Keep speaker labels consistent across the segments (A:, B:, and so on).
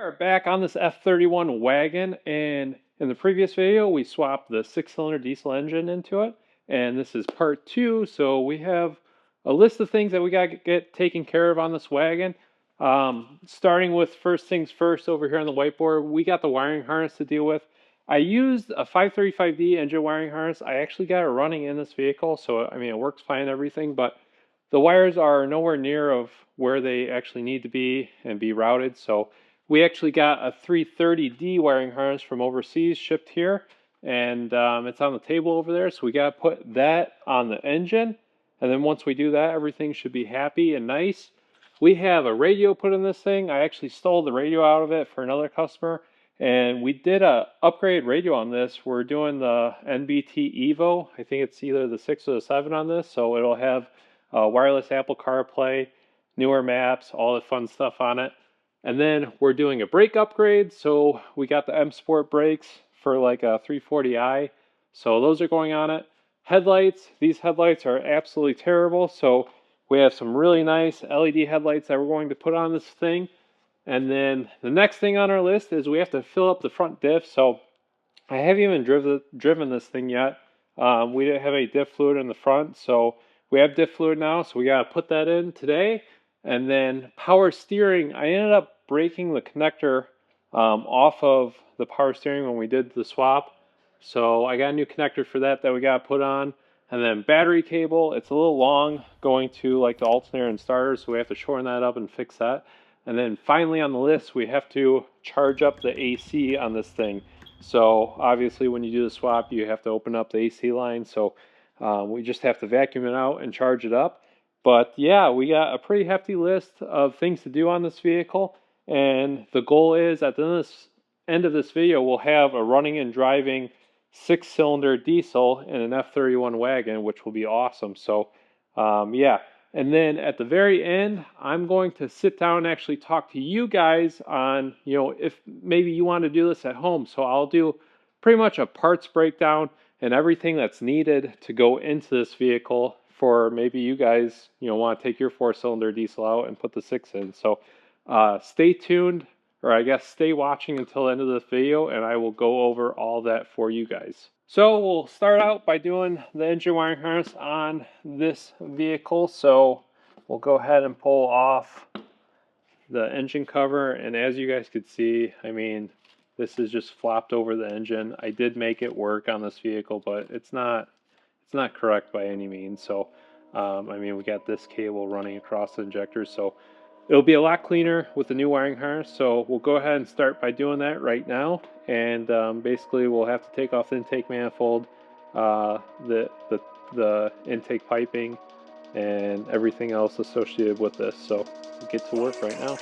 A: are back on this F31 wagon, and in the previous video we swapped the 6-cylinder diesel engine into it, and this is part 2. So we have a list of things that we got to get taken care of on this wagon. Starting with first things first, over here on the whiteboard we got the wiring harness to deal with. I used a 535D engine wiring harness. I actually got it running in this vehicle, so I mean it works fine and everything, but the wires are nowhere near of where they actually need to be and be routed. So we actually got a 330D wiring harness from overseas shipped here, and it's on the table over there. So we got to put that on the engine, and then once we do that, everything should be happy and nice. We have a radio put in this thing. I actually stole the radio out of it for another customer, and we did a upgrade radio on this. We're doing the NBT Evo. I think it's either the 6 or the 7 on this, so it'll have wireless Apple CarPlay, newer maps, all the fun stuff on it. And then we're doing a brake upgrade, so we got the M Sport brakes for like a 340i, so those are going on it. Headlights, these headlights are absolutely terrible, so we have some really nice LED headlights that we're going to put on this thing. And then the next thing on our list is we have to fill up the front diff. So I haven't even driven this thing yet. We didn't have any diff fluid in the front, so we have diff fluid now, so we got to put that in today. And then power steering, I ended up breaking the connector off of the power steering when we did the swap. So I got a new connector for that we got to put on. And then battery cable, it's a little long going to like the alternator and starter, so we have to shorten that up and fix that. And then finally on the list, we have to charge up the AC on this thing. So obviously when you do the swap, you have to open up the AC line. So we just have to vacuum it out and charge it up. But yeah, we got a pretty hefty list of things to do on this vehicle. And the goal is at the end of this video, we'll have a running and driving 6-cylinder diesel in an F31 wagon, which will be awesome. So yeah. And then at the very end, I'm going to sit down and actually talk to you guys on, if maybe you want to do this at home. So I'll do pretty much a parts breakdown and everything that's needed to go into this vehicle for maybe you guys, want to take your 4-cylinder diesel out and put the 6 in. So stay tuned, or I guess stay watching until the end of this video, and I will go over all that for you guys. So we'll start out by doing the engine wiring harness on this vehicle. So we'll go ahead and pull off the engine cover, and as you guys could see, I mean, this is just flopped over the engine. I did make it work on this vehicle, but it's not correct by any means. So I mean, we got this cable running across the injectors, so it'll be a lot cleaner with the new wiring harness. So we'll go ahead and start by doing that right now. And basically we'll have to take off the intake manifold, the intake piping, and everything else associated with this. So we'll get to work right now.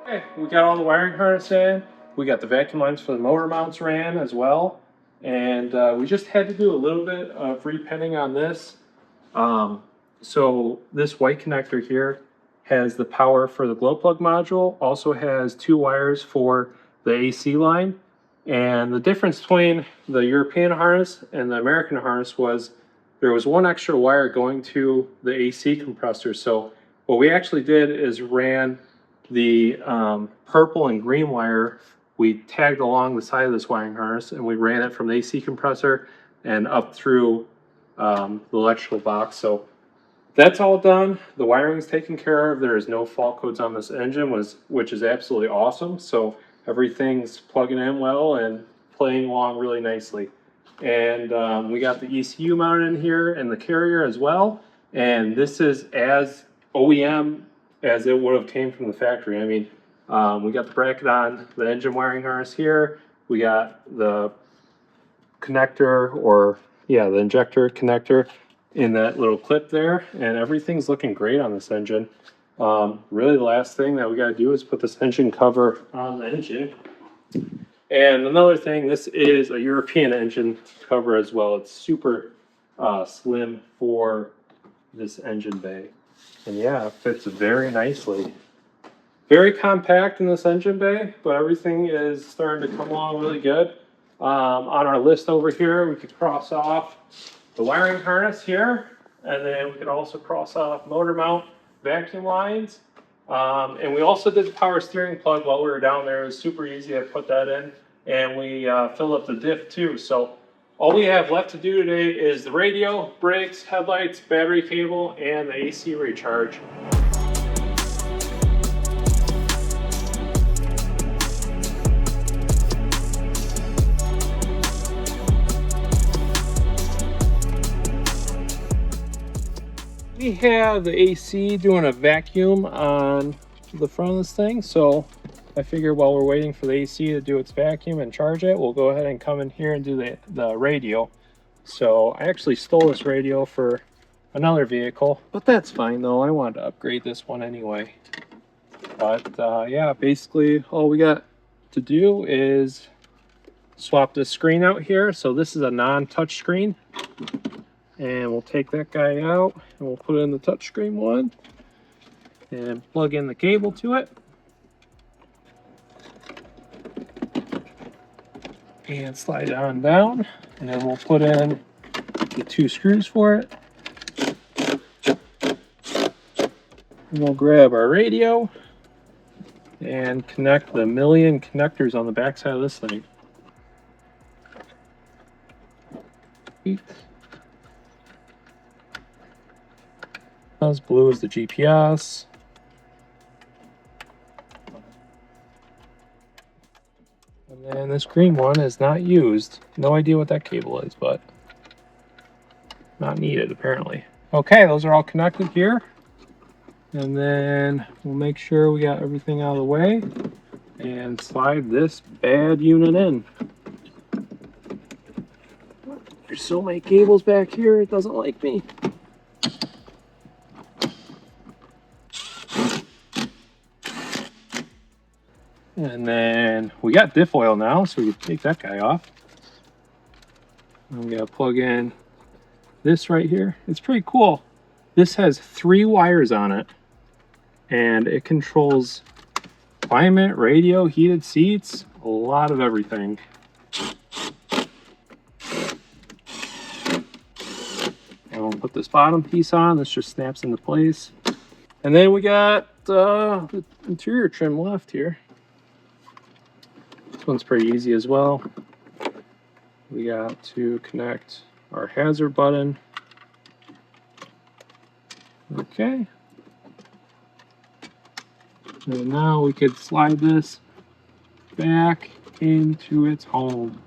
A: Okay, we got all the wiring harness in. We got the vacuum lines for the motor mounts ran as well. And we just had to do a little bit of repinning on this. So this white connector here has the power for the glow plug module, also has 2 wires for the AC line. And the difference between the European harness and the American harness was there was 1 extra wire going to the AC compressor. So what we actually did is ran the purple and green wire. We tagged along the side of this wiring harness and we ran it from the AC compressor and up through the electrical box. So that's all done. The wiring's taken care of. There is no fault codes on this engine, which is absolutely awesome. So everything's plugging in well and playing along really nicely. And we got the ECU mounted in here and the carrier as well. And this is as OEM as it would have came from the factory. I mean, we got the bracket on the engine wiring harness here. We got the connector, or yeah, the injector connector in that little clip there, and everything's looking great on this engine. Really the last thing that we got to do is put this engine cover on the engine. And another thing, this is a European engine cover as well. It's super slim for this engine bay. And yeah, it fits very nicely. Very compact in this engine bay, but everything is starting to come along really good. On our list over here, we could cross off the wiring harness here, and then we could also cross off motor mount vacuum lines. And we also did the power steering plug while we were down there. It was super easy to put that in, and we filled up the diff too. So all we have left to do today is the radio, brakes, headlights, battery cable, and the AC recharge. We have the AC doing a vacuum on the front of this thing, so I figured while we're waiting for the AC to do its vacuum and charge it, we'll go ahead and come in here and do the radio. So I actually stole this radio for another vehicle, but that's fine though. I wanted to upgrade this one anyway. But yeah, basically all we got to do is swap this screen out here. So this is a non-touch screen. And we'll take that guy out and we'll put in the touchscreen one and plug in the cable to it. And slide it on down, and then we'll put in the 2 screws for it. And we'll grab our radio and connect the million connectors on the back side of this thing. As blue is the GPS. And then this green one is not used. No idea what that cable is, but not needed apparently. Okay, those are all connected here. And then we'll make sure we got everything out of the way and slide this bad unit in. There's so many cables back here, it doesn't like me. And then we got diff oil now, so we can take that guy off. I'm gonna plug in this right here. It's pretty cool. This has 3 wires on it, and it controls climate, radio, heated seats, a lot of everything. And we'll put this bottom piece on. This just snaps into place. And then we got the interior trim left here. This one's pretty easy as well. We got to connect our hazard button. Okay. And now we could slide this back into its home.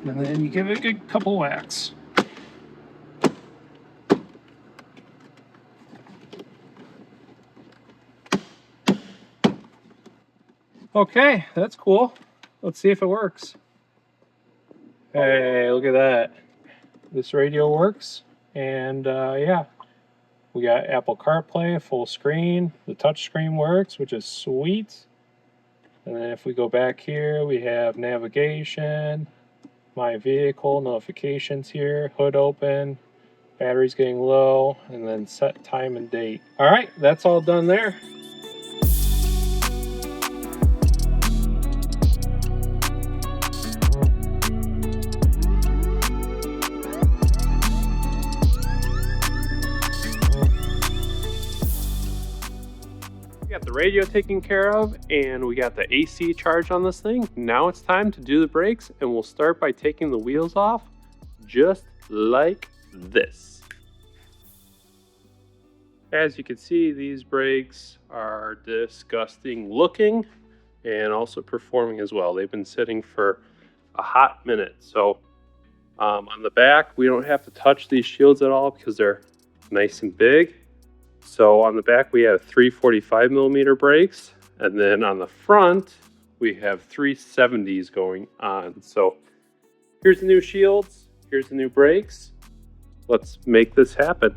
A: And then you give it a good couple whacks. Okay, that's cool. Let's see if it works. Hey, look at that. This radio works, and yeah, We got Apple CarPlay, full screen. The touch screen works, which is sweet. And then if we go back here, we have navigation, my vehicle, notifications here, hood open, battery's getting low, and then set time and date. All right, that's all done there. We got the radio taken care of, and we got the AC charged on this thing. Now it's time to do the brakes, and we'll start by taking the wheels off, just like this. As you can see, these brakes are disgusting looking and also performing as well. They've been sitting for a hot minute. So on the back, we don't have to touch these shields at all because they're nice and big. So on the back, we have 345 millimeter brakes, and then on the front, we have 370s going on. So here's the new shields, here's the new brakes. Let's make this happen.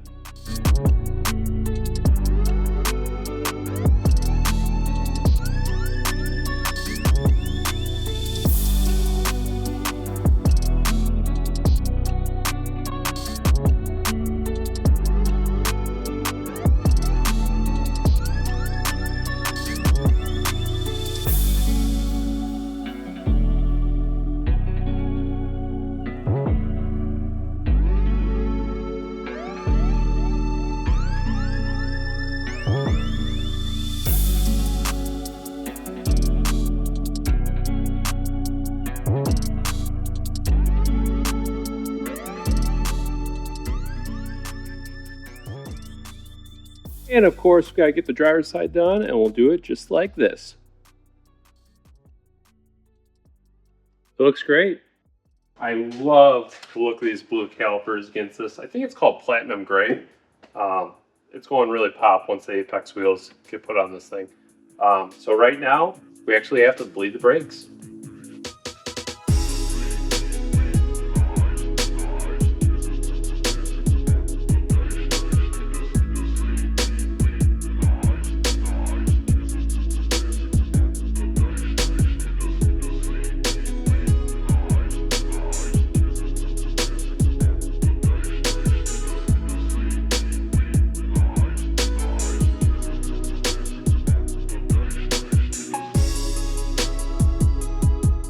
A: And of course, we gotta get the driver's side done, and we'll do it just like this. It looks great. I love the look of these blue calipers against this. I think it's called platinum gray. It's going really pop once the apex wheels get put on this thing. So right now, we actually have to bleed the brakes.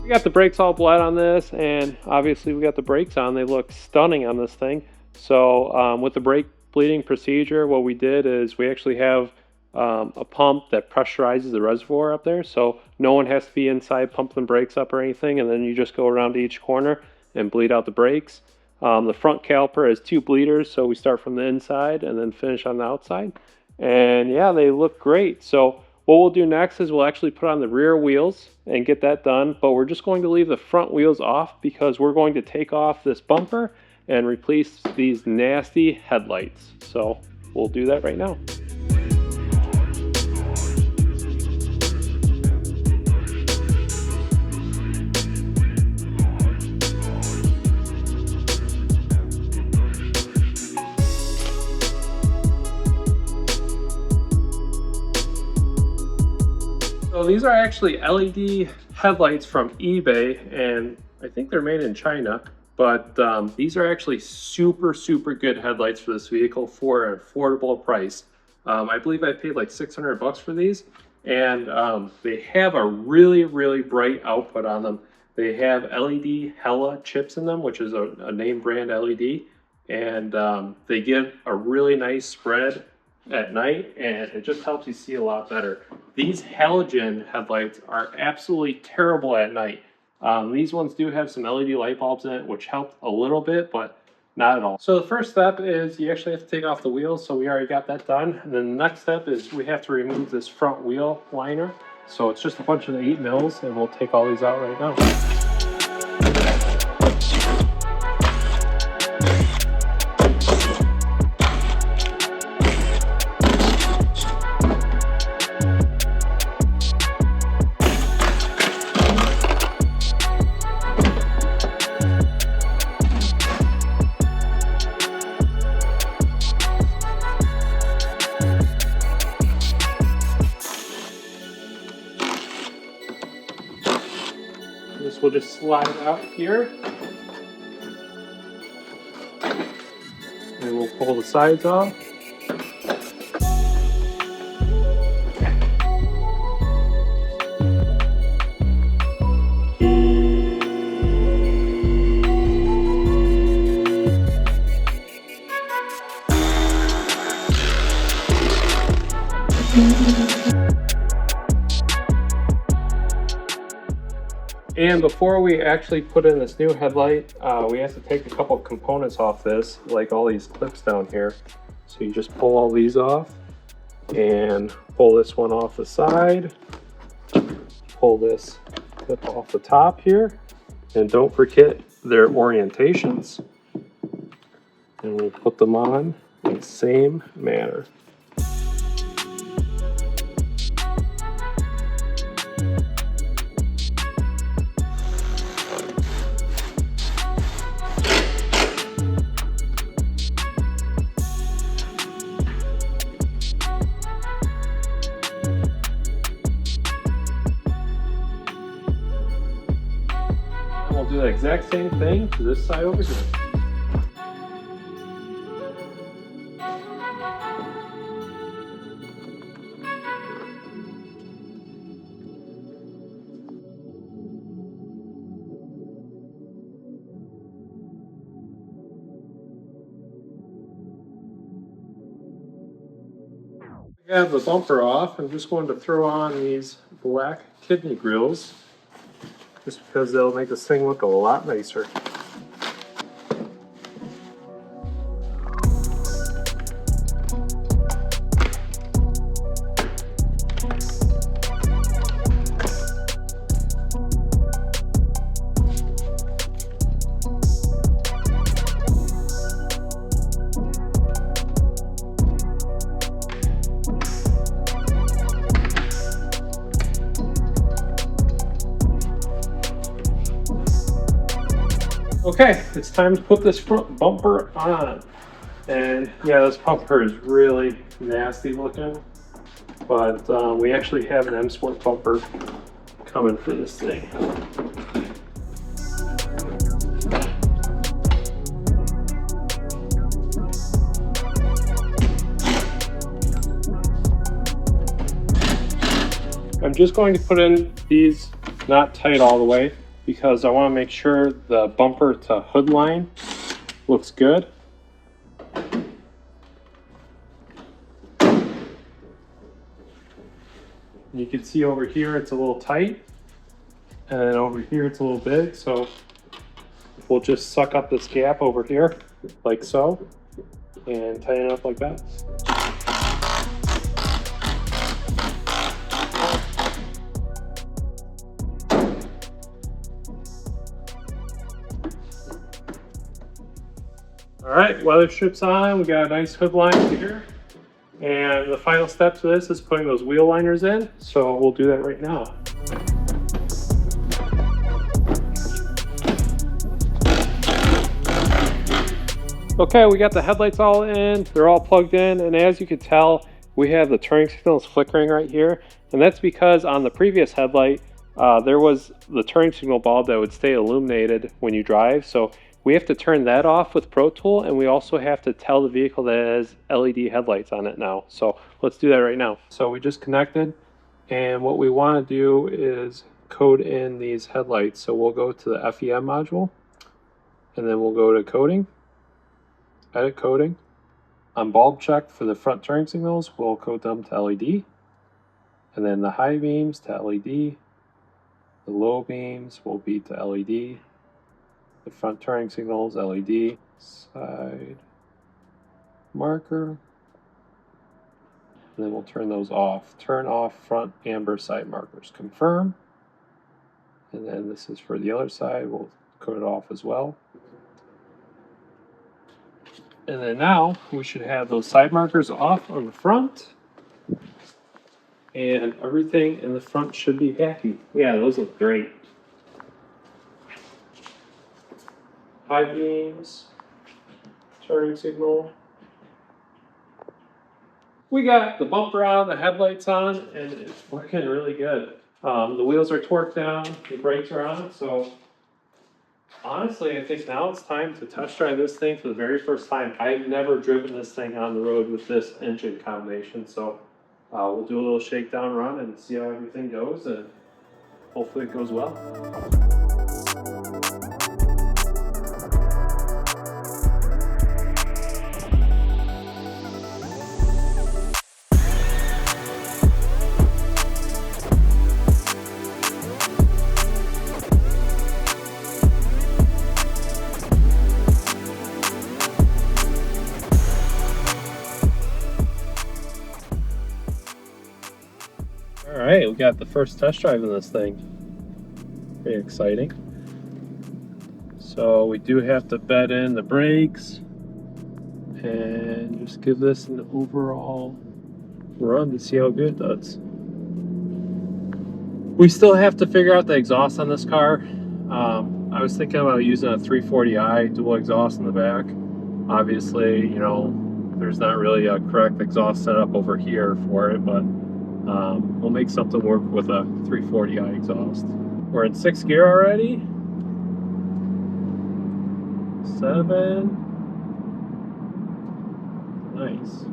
A: We got the brakes all bled on this, and obviously we got the brakes on. They look stunning on this thing. So with the brake bleeding procedure, what we did is we actually have a pump that pressurizes the reservoir up there, so no one has to be inside pumping the brakes up or anything, and then you just go around to each corner and bleed out the brakes. The front caliper has 2 bleeders, so we start from the inside and then finish on the outside. And yeah, they look great. So what we'll do next is we'll actually put on the rear wheels and get that done, but we're just going to leave the front wheels off because we're going to take off this bumper and replace these nasty headlights. So we'll do that right now. So these are actually LED headlights from eBay, and I think they're made in China, but these are actually super good headlights for this vehicle for an affordable price. I believe I paid like 600 bucks for these, and they have a really bright output on them. They have LED Hella chips in them, which is a name brand LED, and they give a really nice spread at night, and it just helps you see a lot better. These halogen headlights are absolutely terrible at night. These ones do have some LED light bulbs in it, which help a little bit, but not at all. So the first step is you actually have to take off the wheels, so we already got that done. And then the next step is we have to remove this front wheel liner. So it's just a bunch of the 8 mils, and we'll take all these out right now. we'll just slide it out here. And we'll pull the sides off. And before we actually put in this new headlight, we have to take a couple components off this, like all these clips down here. So you just pull all these off and pull this one off the side, pull this clip off the top here, and don't forget their orientations. And we'll put them on in the same manner. We'll do the exact same thing to this side over here. I have the bumper off. I'm just going to throw on these black kidney grills, just because they'll make this thing look a lot nicer. Okay, it's time to put this front bumper on. And yeah, this bumper is really nasty looking, but we actually have an M Sport bumper coming for this thing. I'm just going to put in these not tight all the way, because I want to make sure the bumper to hood line looks good. You can see over here it's a little tight, and then over here it's a little big, so we'll just suck up this gap over here like so and tighten it up like that. All right, weather strip's on. We got a nice hood line here. And the final step to this is putting those wheel liners in. So we'll do that right now. Okay, we got the headlights all in. They're all plugged in. And as you can tell, we have the turning signals flickering right here. And that's because on the previous headlight, there was the turning signal bulb that would stay illuminated when you drive. So we have to turn that off with Pro Tool, and we also have to tell the vehicle that it has LED headlights on it now. So let's do that right now. So we just connected, and what we want to do is code in these headlights. So we'll go to the FEM module, and then we'll go to coding, edit coding. On bulb check for the front turning signals, we'll code them to LED, and then the high beams to LED, the low beams will be to LED. The front turning signals, LED, side marker, and then we'll turn those off. Turn off front amber side markers, confirm, and then this is for the other side, we'll code it off as well. And then now we should have those side markers off on the front, and everything in the front should be happy. Yeah, those look great. High beams, turning signal. We got the bumper on, the headlights on, and it's working really good. The wheels are torqued down, the brakes are on, so honestly, I think now it's time to test drive this thing for the very first time. I've never driven this thing on the road with this engine combination, so we'll do a little shakedown run and see how everything goes, and hopefully it goes well. All right, we got the first test drive of this thing. Pretty exciting. So we do have to bed in the brakes and just give this an overall run to see how good it does. We still have to figure out the exhaust on this car. I was thinking about using a 340i dual exhaust in the back. Obviously, you know, there's not really a correct exhaust setup over here for it, but we'll make something work with a 340i exhaust. We're in 6th gear already. 7. Nice.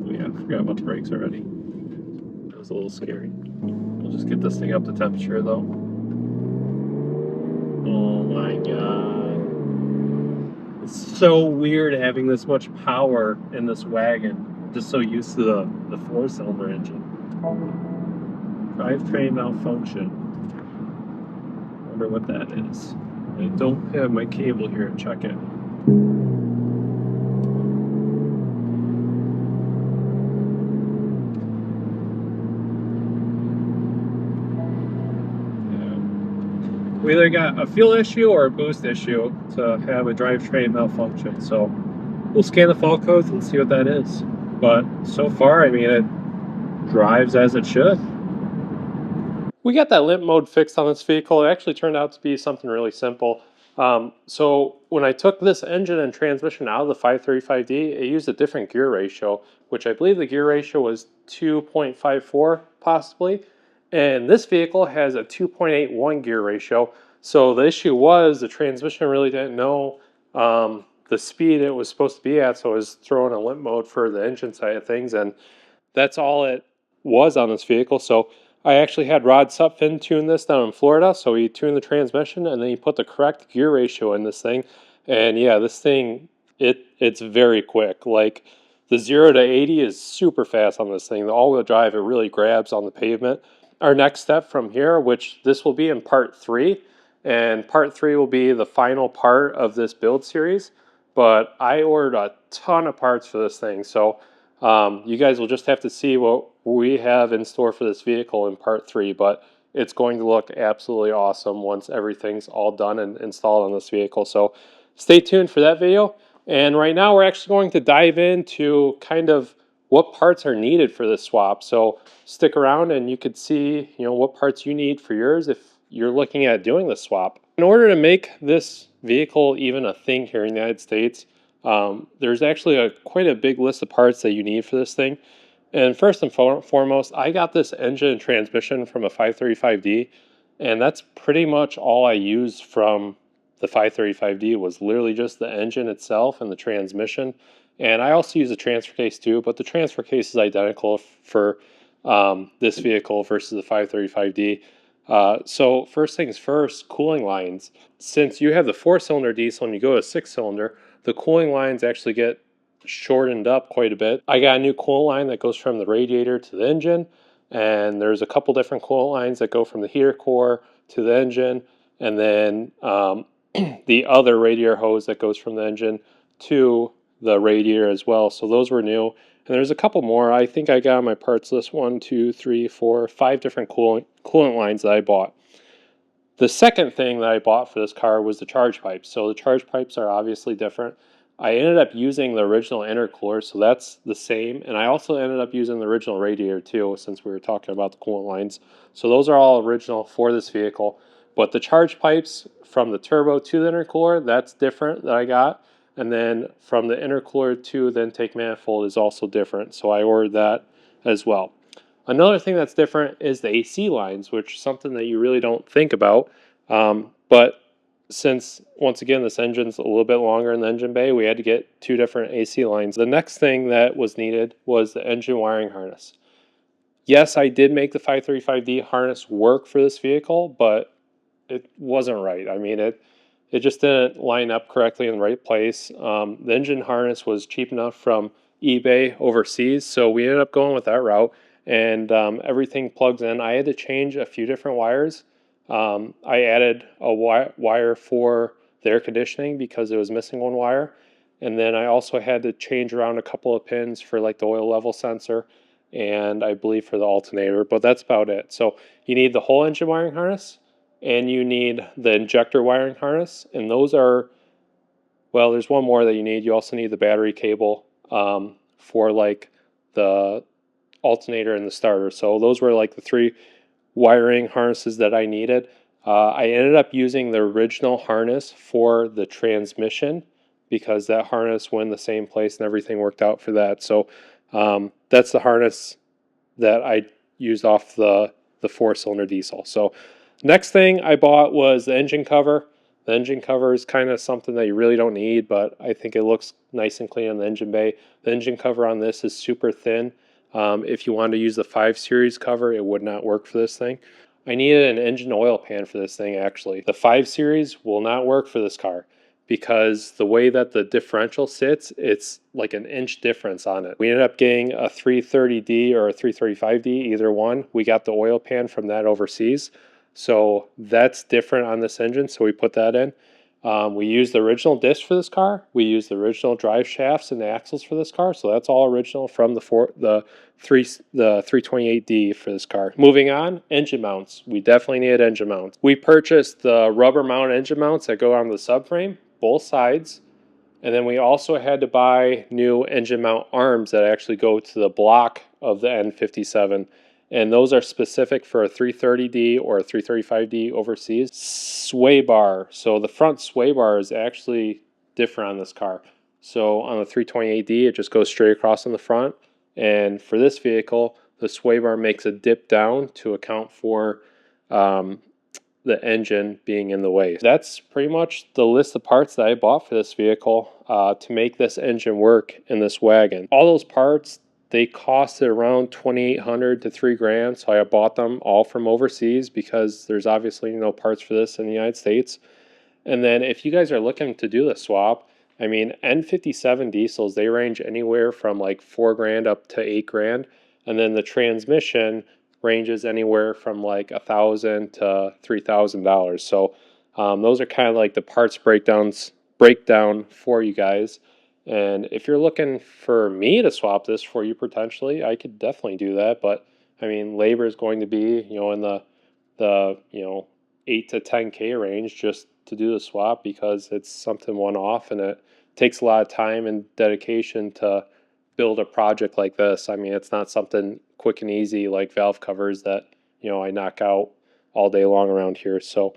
A: Oh yeah, I forgot about the brakes already. That was a little scary. We'll just get this thing up to temperature though. Oh my god. It's so weird having this much power in this wagon. I'm just so used to the 4-cylinder engine. Drivetrain malfunction. Wonder what that is. I don't have my cable here to check it. We either got a fuel issue or a boost issue to have a drivetrain malfunction. So we'll scan the fault codes and see what that is. But so far, I mean, it drives as it should. We got that limp mode fixed on this vehicle. It actually turned out to be something really simple. So when I took this engine and transmission out of the 535D, it used a different gear ratio, which I believe the gear ratio was 2.54 possibly. And this vehicle has a 2.81 gear ratio. So the issue was the transmission really didn't know the speed it was supposed to be at. So it was throwing a limp mode for the engine side of things. And that's all it was on this vehicle. So I actually had Rod Sutphin tune this down in Florida. So he tuned the transmission and then he put the correct gear ratio in this thing. And yeah, this thing, it's very quick. Like the 0 to 80 is super fast on this thing. The all-wheel drive, it really grabs on the pavement. Our next step from here, which this will be in part 3, and part 3 will be the final part of this build series. But I ordered a ton of parts for this thing. So you guys will just have to see what we have in store for this vehicle in part 3, but it's going to look absolutely awesome once everything's all done and installed on this vehicle. So stay tuned for that video. And right now we're actually going to dive into kind of what parts are needed for this swap. So stick around and you could see, you know, what parts you need for yours if you're looking at doing the swap. In order to make this vehicle even a thing here in the United States, there's actually quite a big list of parts that you need for this thing. And first and foremost, I got this engine and transmission from a 535D, and that's pretty much all I used from the 535D was literally just the engine itself and the transmission. And I also use a transfer case too, but the transfer case is identical for this vehicle versus the 535D. So first things first, cooling lines. Since you have the 4-cylinder diesel and you go to 6-cylinder, the cooling lines actually get shortened up quite a bit. I got a new coolant line that goes from the radiator to the engine, and there's a couple different coolant lines that go from the heater core to the engine, and then the other radiator hose that goes from the engine to the radiator as well. So those were new. And there's a couple more. I think I got on my parts list 1, 2, 3, 4, 5 different coolant lines that I bought. The second thing that I bought for this car was the charge pipes. So the charge pipes are obviously different. I ended up using the original intercooler, so that's the same. And I also ended up using the original radiator too, since we were talking about the coolant lines. So those are all original for this vehicle. But the charge pipes from the turbo to the intercooler, that's different that I got. And then from the intercooler to the intake manifold is also different. So I ordered that as well. Another thing that's different is the AC lines, which is something that you really don't think about. But since, once again, this engine's a little bit longer in the engine bay, we had to get 2 different AC lines. The next thing that was needed was the engine wiring harness. Yes, I did make the 535D harness work for this vehicle, but it wasn't right. I mean, it just didn't line up correctly in the right place. The engine harness was cheap enough from eBay overseas, so we ended up going with that route, and everything plugs in. I had to change a few different wires. I added a wire for the air conditioning because it was missing one wire, and then I also had to change around a couple of pins for like the oil level sensor, and I believe for the alternator, but that's about it. So you need the whole engine wiring harness, and you need the injector wiring harness, and those are, well, there's one more that you need. You also need the battery cable for like the alternator and the starter. So those were like the 3 wiring harnesses that I needed. I ended up using the original harness for the transmission because that harness went in the same place and everything worked out for that. So that's the harness that I used off the 4-cylinder diesel. So next thing I bought was the engine cover. The engine cover is kind of something that you really don't need, but I think it looks nice and clean on the engine bay. The engine cover on this is super thin. If you wanted to use the 5 Series cover, it would not work for this thing. I needed an engine oil pan for this thing, actually. The 5 Series will not work for this car because the way that the differential sits, it's like an inch difference on it. We ended up getting a 330D or a 335D, either one. We got the oil pan from that overseas. So that's different on this engine, so we put that in. We used the original disc for this car. We used the original drive shafts and the axles for this car, so that's all original from the 328D for this car. Moving on, engine mounts. We definitely needed engine mounts. We purchased the rubber mount engine mounts that go on the subframe, both sides, and then we also had to buy new engine mount arms that actually go to the block of the N57. And those are specific for a 330D or a 335D overseas. Sway bar. So the front sway bar is actually different on this car. So on the 328D, it just goes straight across on the front. And for this vehicle, the sway bar makes a dip down to account for the engine being in the way. That's pretty much the list of parts that I bought for this vehicle to make this engine work in this wagon. All those parts, they costed around $2,800 to $3,000, so I bought them all from overseas because there's obviously no parts for this in the United States. And then if you guys are looking to do the swap, I mean, N57 diesels, they range anywhere from like $4,000 up to $8,000, and then the transmission ranges anywhere from like $1,000 to $3,000. So those are kind of like the parts breakdown for you guys. And if you're looking for me to swap this for you potentially, I could definitely do that. But I mean, labor is going to be, in the 8 to 10K range just to do the swap because it's something one-off and it takes a lot of time and dedication to build a project like this. I mean, it's not something quick and easy like valve covers that, I knock out all day long around here. So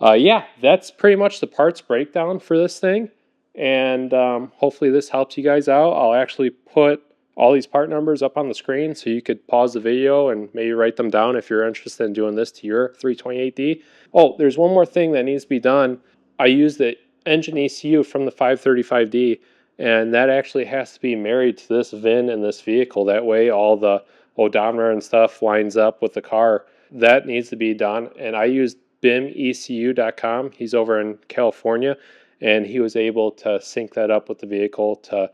A: yeah, that's pretty much the parts breakdown for this thing. And hopefully this helps you guys out. I'll actually put all these part numbers up on the screen so you could pause the video and maybe write them down if you're interested in doing this to your 328D. Oh, there's one more thing that needs to be done. I use the engine ECU from the 535D, and that actually has to be married to this VIN in this vehicle. That way all the odometer and stuff lines up with the car. That needs to be done, and I used BIMECU.com. He's over in California, and he was able to sync that up with the vehicle to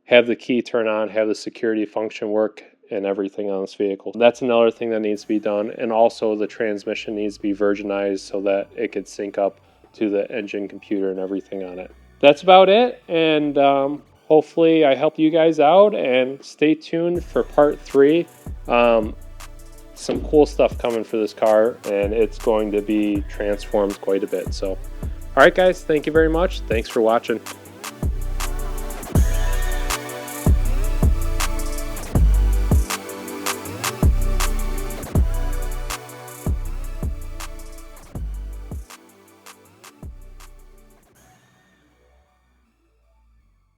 A: have the key turn on, have the security function work, and everything on this vehicle. That's another thing that needs to be done, and also the transmission needs to be versionized so that it could sync up to the engine computer and everything on it. That's about it, and hopefully I helped you guys out, and stay tuned for part 3. Some cool stuff coming for this car, and it's going to be transformed quite a bit. So, all right, guys, thank you very much. Thanks for watching.